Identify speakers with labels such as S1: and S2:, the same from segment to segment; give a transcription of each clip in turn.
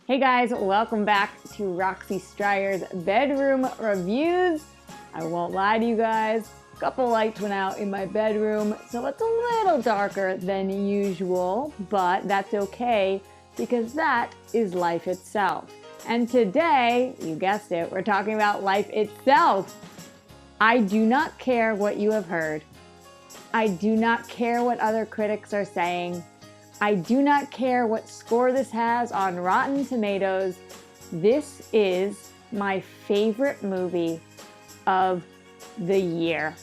S1: Hey guys, welcome back to Roxy Striar's bedroom reviews. I won't lie to you guys, a couple lights went out in my bedroom, so it's a little darker than usual, but that's okay because that is life itself. And today, you guessed it, we're talking about life itself. I do not care what you have heard. I do not care what other critics are saying. I do not care what score this has on Rotten Tomatoes. This is my favorite movie of the year,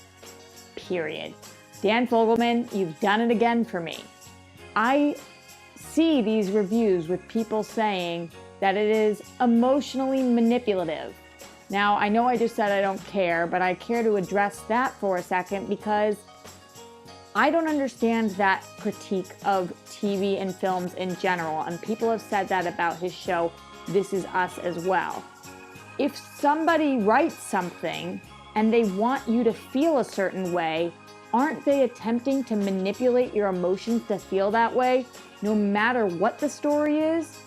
S1: period. Dan Fogelman, you've done it again for me. I see these reviews with people saying that it is emotionally manipulative. Now, I know I just said I don't care, but I care to address that for a second because I don't understand that critique of TV and films in general, and people have said that about his show, This Is Us, as well. If somebody writes something and they want you to feel a certain way, aren't they attempting to manipulate your emotions to feel that way, no matter what the story is?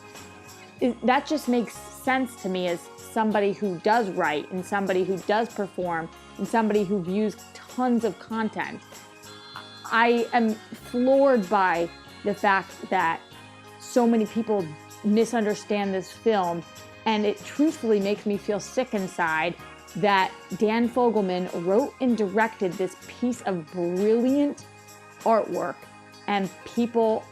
S1: That just makes sense to me as somebody who does write and somebody who does perform and somebody who views tons of content. I am floored by the fact that so many people misunderstand this film, and it truthfully makes me feel sick inside that Dan Fogelman wrote and directed this piece of brilliant artwork and people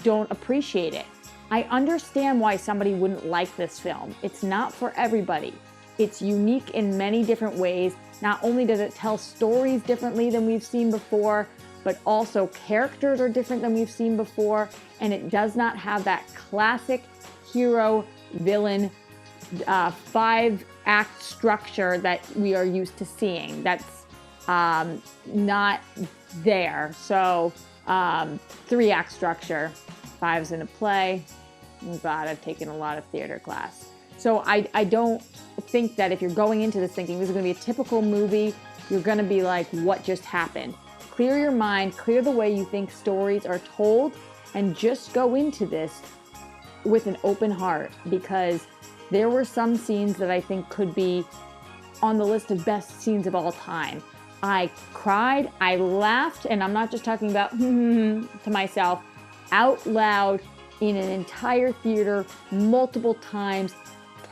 S1: don't appreciate it. I understand why somebody wouldn't like this film. It's not for everybody. It's unique in many different ways. Not only does it tell stories differently than we've seen before, but also characters are different than we've seen before, and it does not have that classic hero-villain 5-act structure that we are used to seeing. That's not there. So 3-act structure, 5's in a play. Oh God, I've taken a lot of theater class. So I don't think that if you're going into this thinking this is gonna be a typical movie, you're gonna be like, what just happened? Clear your mind, clear the way you think stories are told, and just go into this with an open heart, because there were some scenes that I think could be on the list of best scenes of all time. I cried, I laughed, and I'm not just talking about to myself, out loud in an entire theater multiple times,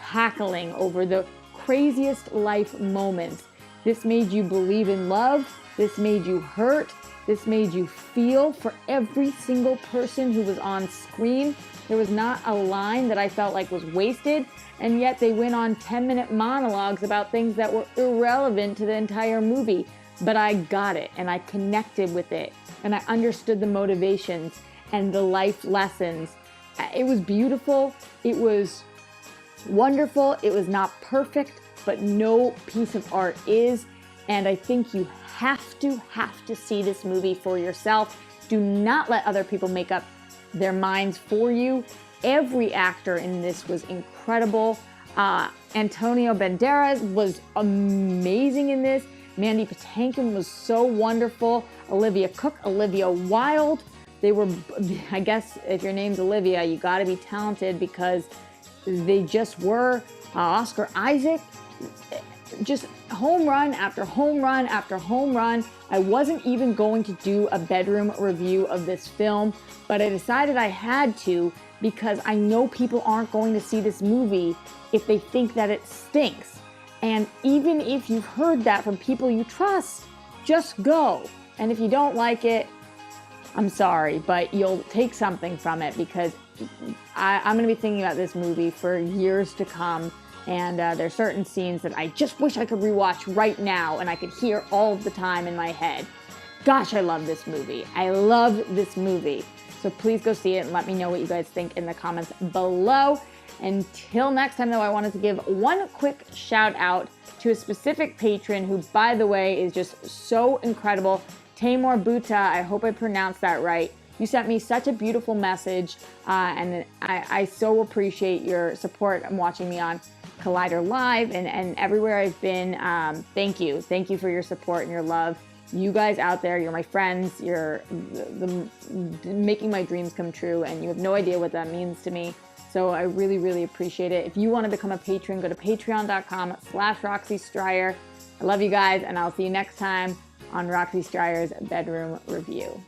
S1: cackling over the craziest life moments. This made you believe in love. This made you hurt. This made you feel for every single person who was on screen. There was not a line that I felt like was wasted, and yet they went on 10-minute monologues about things that were irrelevant to the entire movie. But I got it, and I connected with it, and I understood the motivations and the life lessons. It was beautiful. It was wonderful. It was not perfect, but no piece of art is. And I think you have to see this movie for yourself. Do not let other people make up their minds for you. Every actor in this was incredible. Antonio Banderas was amazing in this. Mandy Patinkin was so wonderful. Olivia Cooke, Olivia Wilde. They were, I guess if your name's Olivia, you gotta be talented because they just were. Oscar Isaac, just home run after home run after home run. I wasn't even going to do a bedroom review of this film, but I decided I had to because I know people aren't going to see this movie if they think that it stinks. And even if you've heard that from people you trust, just go. And if you don't like it, I'm sorry, but you'll take something from it because I'm going to be thinking about this movie for years to come. And there's certain scenes that I just wish I could rewatch right now and I could hear all of the time in my head. Gosh, I love this movie. I love this movie. So please go see it and let me know what you guys think in the comments below. Until next time, though, I wanted to give one quick shout out to a specific patron who, by the way, is just so incredible. Tamor Buta, I hope I pronounced that right. You sent me such a beautiful message, and I so appreciate your support. I'm watching me on Collider Live and everywhere I've been. Thank you. Thank you for your support and your love. You guys out there, you're my friends. You're making my dreams come true, and you have no idea what that means to me. So I really, really appreciate it. If you want to become a patron, go to patreon.com/Roxy Striar. I love you guys, and I'll see you next time on Roxy Striar's Bedroom Review.